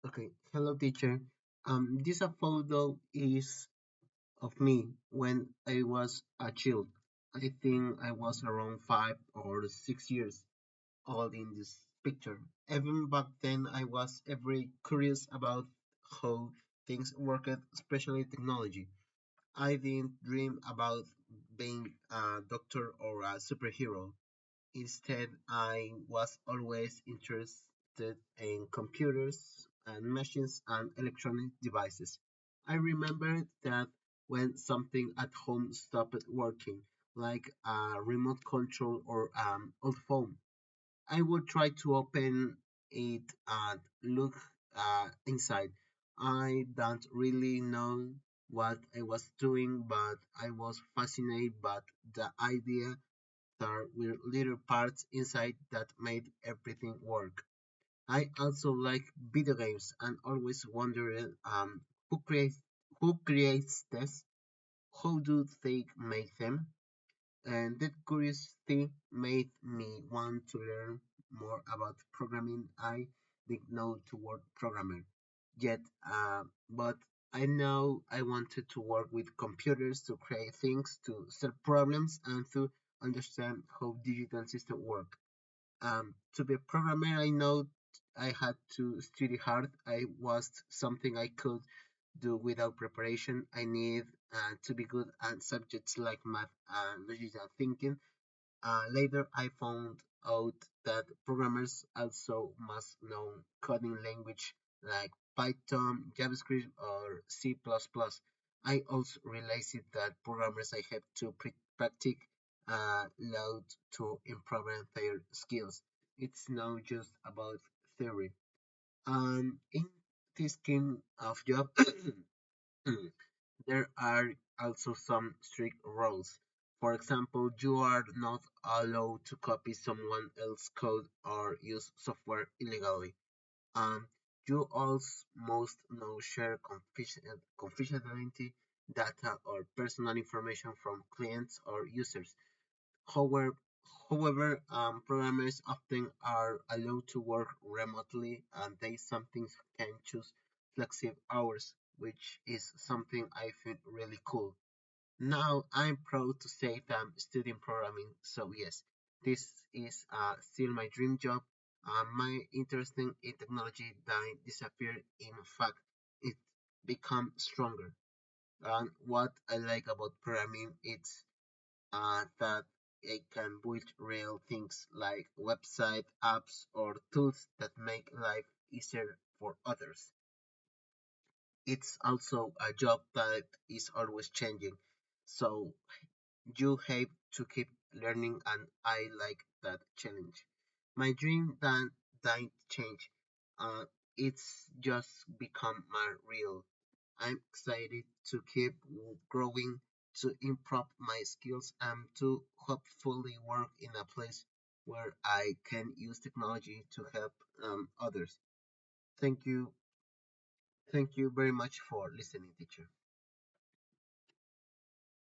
Okay, hello teacher. This a photo is of me when I was a child. I think I was around 5 or 6 years old in this picture. Even back then, I was very curious about how things worked, especially technology. I didn't dream about being a doctor or a superhero. Instead, I was always interested in computers and machines and electronic devices. I remember that when something at home stopped working, like a remote control or old phone, I would try to open it and look inside. I don't really know what I was doing, but I was fascinated by the idea there were little parts inside that made everything work. I also like video games and always wondered who creates who creates this, how do they make them, and that curiosity made me want to learn more about programming. I didn't know to work programmer yet, but I know I wanted to work with computers to create things, to solve problems, and to understand how digital systems work. To be a programmer, I know I had to study hard. I was something I could do without preparation. I need to be good at subjects like math and logical thinking. Later, I found out that programmers also must know coding language like Python, JavaScript, or C++. I also realized that programmers I have to practice load to improve their skills. It's not just about theory. In this kind of job, there are also some strict rules. For example, you are not allowed to copy someone else's code or use software illegally. Um, you also must not share confidentiality data or personal information from clients or users. However, programmers often are allowed to work remotely and they sometimes can choose flexible hours, which is something I feel really cool. Now I'm proud to say that I'm studying programming, so yes, this is still my dream job. My interest in technology didn't disappear. In fact, it become stronger. And what I like about programming is that it can build real things like website, apps, or tools that make life easier for others. It's also a job that is always changing. So you have to keep learning, and I like that challenge. My dream didn't change. Uh, it's just become my real. I'm excited to keep growing, to improve my skills, and to hopefully work in a place where I can use technology to help others. Thank you. Thank you very much for listening, teacher.